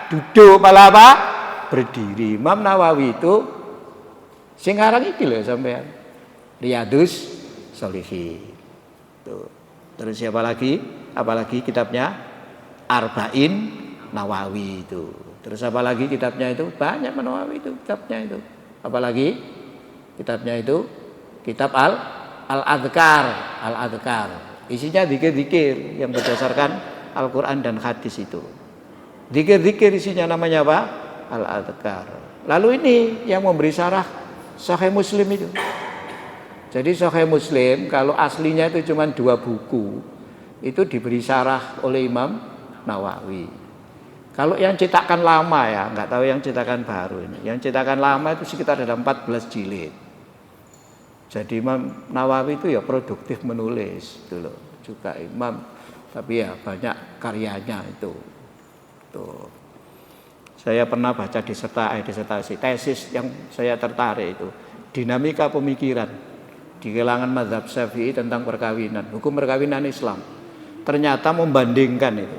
duduk, malah apa? Berdiri. Imam Nawawi itu sing aran iki lho sampean. Riyadhus Shalihin. Tuh. Terus siapa lagi? Apalagi kitabnya Arba'in Nawawi itu. Terus apa lagi kitabnya itu? Banyak Nawawi itu kitabnya itu. Apalagi kitabnya itu kitab Al-Adhkar. Al-Adhkar. Isinya zikir-zikir yang berdasarkan Al-Qur'an dan hadis itu. Zikir-zikir isinya namanya apa? Al-Adhkar. Lalu ini yang memberi syarah Sahih Muslim itu. Jadi Sahih Muslim kalau aslinya itu cuma 2 buku, itu diberi syarah oleh Imam Nawawi. Kalau yang cetakan lama ya, nggak tahu yang cetakan baru ini. Yang cetakan lama itu sekitar ada 14 jilid. Jadi Imam Nawawi itu ya produktif menulis, gitu loh. Juga Imam, tapi ya banyak karyanya itu. Tuh. Saya pernah baca disertasi tesis yang saya tertarik itu dinamika pemikiran di kalangan mazhab Syafi'i tentang perkawinan, hukum perkawinan Islam. Ternyata membandingkan itu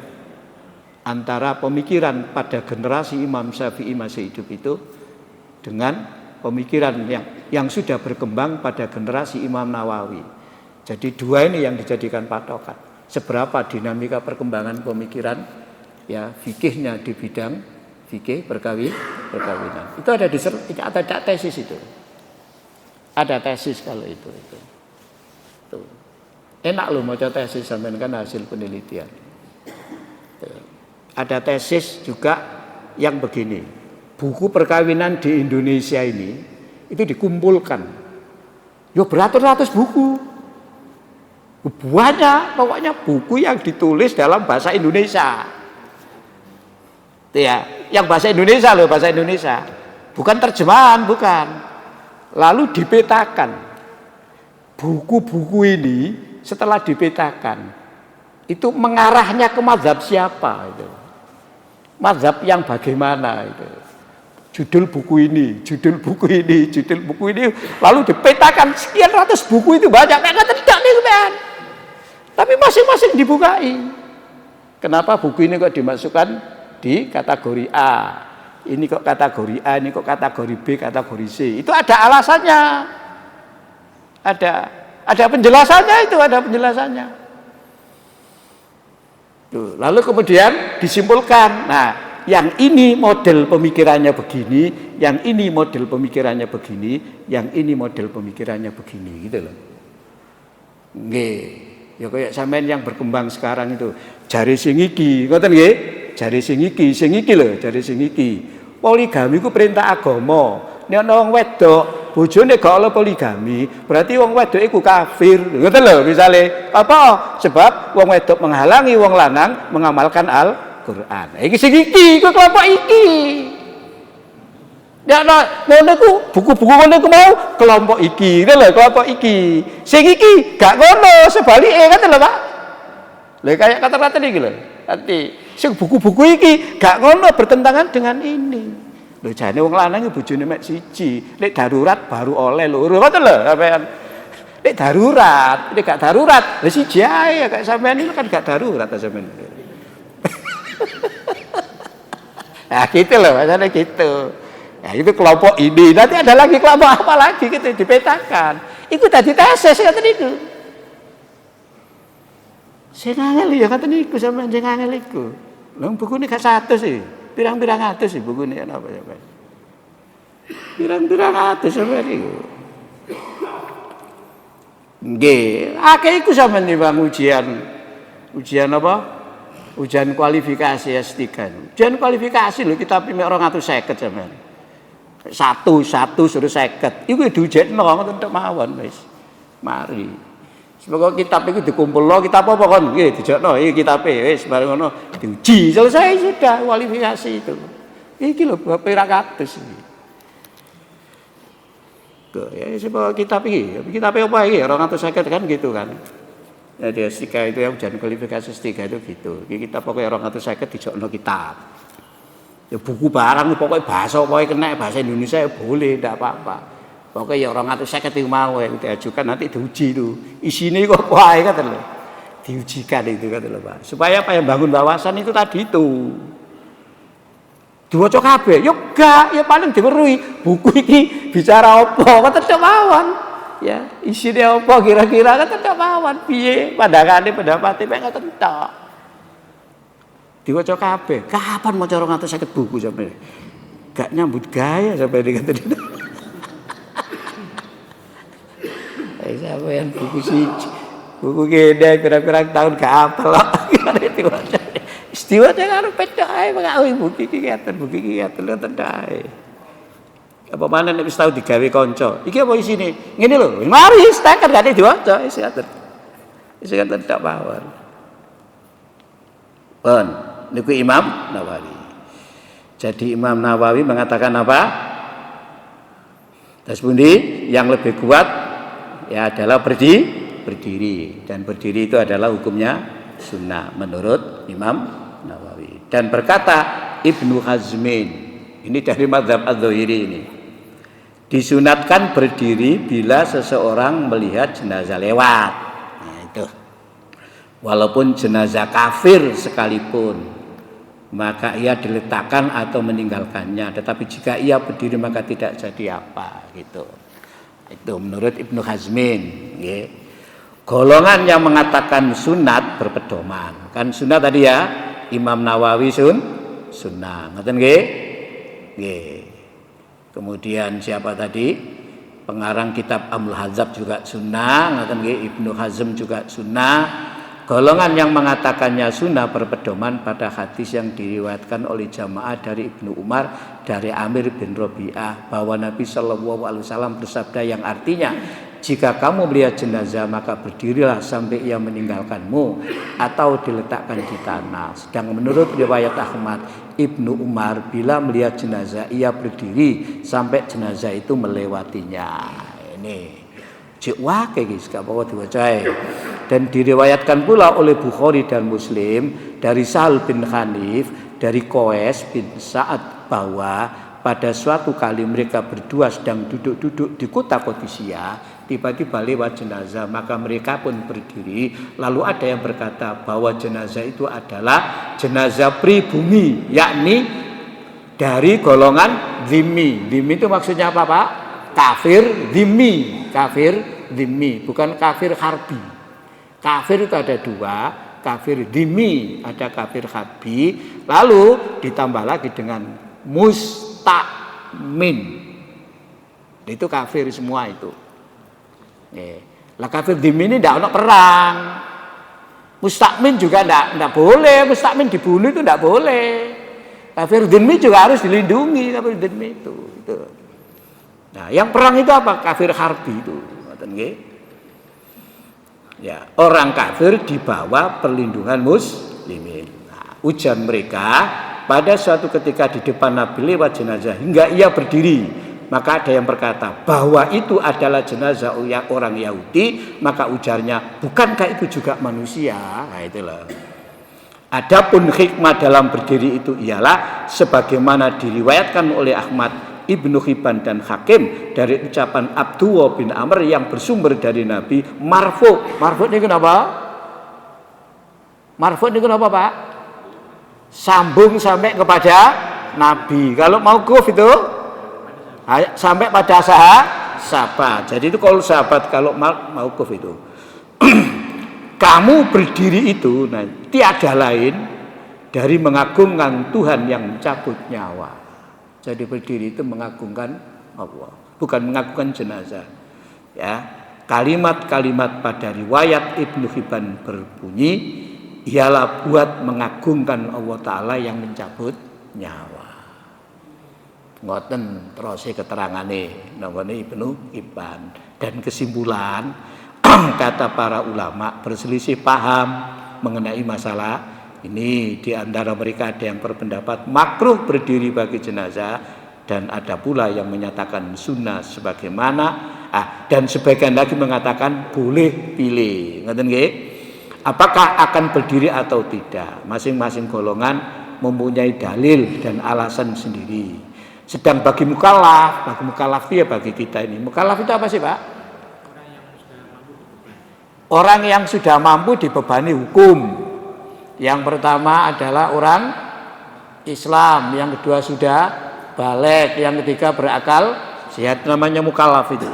antara pemikiran pada generasi Imam Syafi'i masih hidup itu dengan pemikiran yang sudah berkembang pada generasi Imam Nawawi. Jadi dua ini yang dijadikan patokan. Seberapa dinamika perkembangan pemikiran ya fikihnya di bidang fikih perkawinan. Itu ada tesis itu. Ada tesis kalau itu. Tuh. Enak loh mau tesis sampean kan hasil penelitian. Tuh. Ada tesis juga yang begini. Buku perkawinan di Indonesia ini itu dikumpulkan. Yo beratus-ratus buku. Banyak pokoknya buku yang ditulis dalam bahasa Indonesia. Ya, yang bahasa Indonesia loh, bahasa Indonesia. Bukan terjemahan, bukan. Lalu dipetakan. Buku-buku ini setelah dipetakan itu mengarahnya ke mazhab siapa itu. Mazhab yang bagaimana itu. Judul buku ini, judul buku ini, judul buku ini lalu dipetakan sekian ratus buku itu banyak kayak tidak nih, kan. Tapi masing-masing dibukai. Kenapa buku ini kok dimasukkan di kategori A, ini kok kategori A, ini kok kategori B, kategori C. Itu ada alasannya, ada penjelasannya itu, ada penjelasannya. Tuh, lalu kemudian disimpulkan, nah yang ini model pemikirannya begini, yang ini model pemikirannya begini, yang ini model pemikirannya begini, gitu loh. Nggih, ya kayak sampean yang berkembang sekarang itu, jari sing iki, ngoten nggih? Jari sing iki lho, jari sing iki. Poligami ku perintah agama. Nek ana wong wedok, bojone gak oleh poligami, berarti wong wedok iku kafir. Ngoten lho misale. Apa? Sebab wong wedok menghalangi wong lanang mengamalkan Al-Qur'an. Iki sing iki, ku kelompok iki. Nek ngono ku buku-buku ngono ku mau kelompok iki, ngoten lho, kelompok iki. Sing iki gak ngono, sebalike ngoten lho, Pak. Lha kayak kata-kata iki lho. Nanti sing buku-buku iki gak ngono bertentangan dengan ini. Lho jane wong lanang bojone mek siji, nek darurat baru oleh loro. Ngoten lho sampean. Nek darurat, nek gak darurat, lha siji ae kayak sampean ini kan gak darurat sampean. Nah gitu loh, maksudnya gitu. Nah itu kelompok ini, nanti ada lagi kelompok apa lagi gitu dipetakan. Itu tadi tesis kata niku. Sing angel ya kata niku sampean sing angel iku. Lha bukune gak 100 sih. Pirang-pirang atus sih bukune apa sampean. Pirang-pirang atus sampean iku. Nggih, akeh iku sampean timbang ujian apa? Ujian kualifikasi S3. Ujian kualifikasi lho kita mek 250 sampean. Satu suruh 50. Iku diujiekno ngoten tok mawon wis. Mari. Semoga kitab itu dikumpulno, kitab apa kon? Nggih, dijokno iki kitabe wis bareng ngono diuji, selesai sudah kualifikasi itu. Iki lho pirang atus iki. Tuh, ya semoga kitab iki apa iki 250 kan gitu kan. Jadi S3 itu yang ujian kualifikasi S3 itu gitu. Iki kitab pokoke 250 dijokno kitab. Ya buku barang pokoknya kena bahasa Indonesia ya boleh, tidak apa-apa. Pokoknya ya 250 itu mau yang diajukan nanti diuji itu. Isinya kok wae kata lho. Diujikan itu kata lho, Pak. Supaya apa yang bangun wawasan itu tadi itu. Diwaca kabeh, ya gak, ya paling diweruhi. Buku iki bicara apa? Kata tetep mawon. Ya, isinya apa kira-kira kata tetep mawon. Piye pandangane pendapate mek ngoten tok. Diwaca kabeh. Kapan maca 250 buku sampe? Gak nyambut gaya sampai dikata dia. Sampeyan buku siji. Buku kene kira-kira tahun gak apal kok. Istiwa karo petok ae mengawih buku iki ngeten ngoten ae. Apa maneh nek wis tau digawe kanca. Iki apa isine? Ngene lho. Mari steker gak diwaca isi ngaten. Isi ngaten tok mawon. Pun niku Imam Nawawi. Jadi Imam Nawawi mengatakan apa? Tas pundi yang lebih kuat ya adalah berdiri dan berdiri itu adalah hukumnya sunnah menurut Imam Nawawi. Dan berkata Ibnu Hazmin, ini dari mazhab Az-Zahiri ini, disunatkan berdiri bila seseorang melihat jenazah lewat. Nah itu, walaupun jenazah kafir sekalipun, maka ia diletakkan atau meninggalkannya. Tetapi jika ia berdiri maka tidak jadi apa gitu. Itu menurut Ibnu Hazmin. Ya. Golongan yang mengatakan sunat berpedoman. Kan sunat tadi ya, Imam Nawawi sunnah. Ngoten nggih? Nggih. Kemudian siapa tadi? Pengarang kitab Amul Hazab juga sunnah, ngoten nggih, Ibnu Hazm juga sunnah. Golongan yang mengatakannya sunnah berpedoman pada hadis yang diriwayatkan oleh jamaah dari Ibnu Umar dari Amir bin Rabi'ah bahwa Nabi Shallallahu Alaihi Wasallam bersabda yang artinya, jika kamu melihat jenazah maka berdirilah sampai ia meninggalkanmu atau diletakkan di tanah. Sedang menurut riwayat Ahmad, Ibnu Umar bila melihat jenazah ia berdiri sampai jenazah itu melewatinya. Ini cek wake guys, gak apa-apa diwacae. Dan diriwayatkan pula oleh Bukhari dan Muslim dari Sahal bin Hanif dari Qais bin Sa'ad bahwa pada suatu kali mereka berdua sedang duduk-duduk di kota Qadisiyah, tiba-tiba lewat jenazah, maka mereka pun berdiri. Lalu ada yang berkata bahwa jenazah itu adalah jenazah pribumi, yakni dari golongan dhimmi. Dhimmi itu maksudnya apa, Pak? Kafir dhimmi, bukan kafir harbi. Kafir itu ada dua, kafir dhimmi, ada kafir harbi, lalu ditambah lagi dengan mustakmin. Itu kafir semua itu. Lah kafir dhimmi ini tidak ada perang. Mustakmin juga tidak boleh, mustakmin dibunuh itu tidak boleh. Kafir dhimmi juga harus dilindungi, kafir dhimmi itu. Nah, yang perang itu apa? Kafir harbi itu. Ya, orang kafir di bawah perlindungan muslimin. Nah, ujar mereka pada suatu ketika di depan Nabi lewat jenazah hingga ia berdiri. Maka ada yang berkata bahwa itu adalah jenazah orang Yahudi. Maka ujarnya, bukankah itu juga manusia? Nah, itulah. Adapun hikmah dalam berdiri itu ialah sebagaimana diriwayatkan oleh Ahmad, Ibnu Hibban dan Hakim dari ucapan Abdullah bin Amr yang bersumber dari Nabi marfu. Marfu ini kenapa? Marfu ini kenapa, Pak? Sambung sampai kepada Nabi. Kalau mauquf itu sampai pada sahabat. Jadi itu kalau sahabat, kalau mauquf itu kamu berdiri itu tiada lain dari mengagungkan Tuhan yang mencabut nyawa. Jadi berdiri itu mengagungkan Allah, bukan mengagungkan jenazah. Ya, kalimat-kalimat pada riwayat Ibnu Hibban berbunyi, ialah buat mengagungkan Allah Ta'ala yang mencabut nyawa. Ngoten terus keterangane nangone Ibnu Hibban. Dan kesimpulan kata para ulama berselisih paham mengenai masalah ini. Di antara mereka ada yang berpendapat makruh berdiri bagi jenazah dan ada pula yang menyatakan sunnah sebagaimana dan sebagian lagi mengatakan boleh pilih. Ngoten nggih? Apakah akan berdiri atau tidak? Masing-masing golongan mempunyai dalil dan alasan sendiri. Sedang bagi mukallaf itu ya bagi kita ini. Mukallaf itu apa sih, Pak? Orang yang sudah mampu dibebani hukum. Yang pertama adalah orang Islam, yang kedua sudah baligh, yang ketiga berakal sehat, namanya mukallaf itu.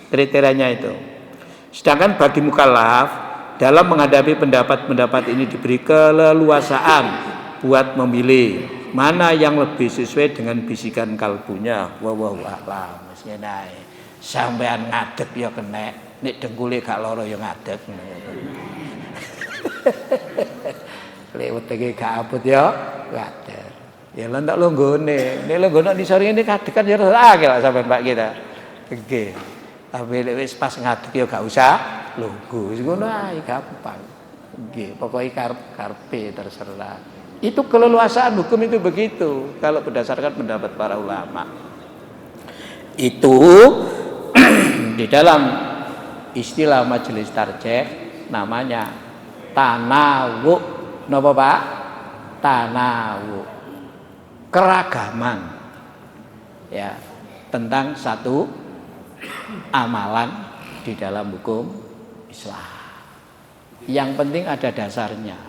Kriterianya itu. Sedangkan bagi mukallaf dalam menghadapi pendapat-pendapat ini diberi keleluasaan buat memilih mana yang lebih sesuai dengan bisikan kalbunya. Wallahu a'lam. Wis ngene ae. Sampean ngadeg ya kena, nek dengkule gak lara ya ngadeg. Lek wetenge gak abot ya ngadeg. Ya lha ndak longgone. Nek longgone di sore ini kadeg kan ya akeh lah sampean Pak kita. Nggih. Tapi lek wis pas ngadeg ya gak usah lungguh. Wis ngono ae gampang. Nggih, pokoke karepe terserah. Itu keleluasaan hukum itu begitu kalau berdasarkan pendapat para ulama. Itu di dalam istilah majelis tarjih namanya tanawu. Napa Pak? Tanawu. Keragaman. Ya, tentang satu amalan di dalam hukum Islam. Yang penting ada dasarnya.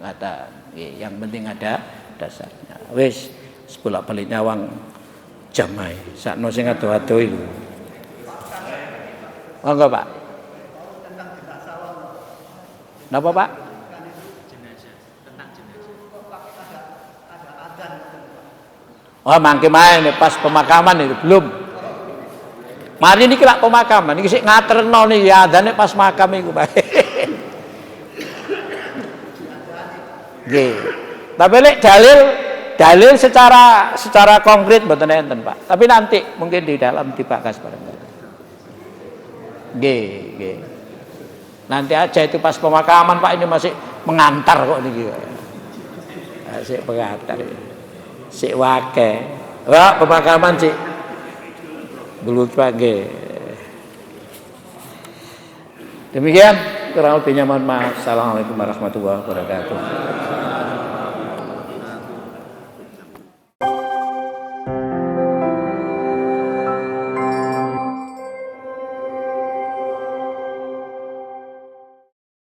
Kata yang penting ada dasarnya. Wis bolak-balik nyawang jamai. Sakno sing ado-ado iku. Monggo, Pak. Napa, Pak? Jenazah, tentang jenazah. Oh, mangke main pas pemakaman itu belum. Mari niki lak pemakaman niki sik ngaterno niki adzane pas makam iku, Pak. Nggih. Tapi lek dalil secara konkret mboten enten, Pak. Tapi nanti mungkin di dalam dibahas bareng-bareng. Nggih. Nanti aja itu pas pemakaman, Pak, ini masih mengantar kok niki. Sik pengantar. Sik wake. Wah, pemakaman sik dulu Pak nggih. Demikian kurang lebihnya mohon maaf. Assalamualaikum warahmatullahi wabarakatuh.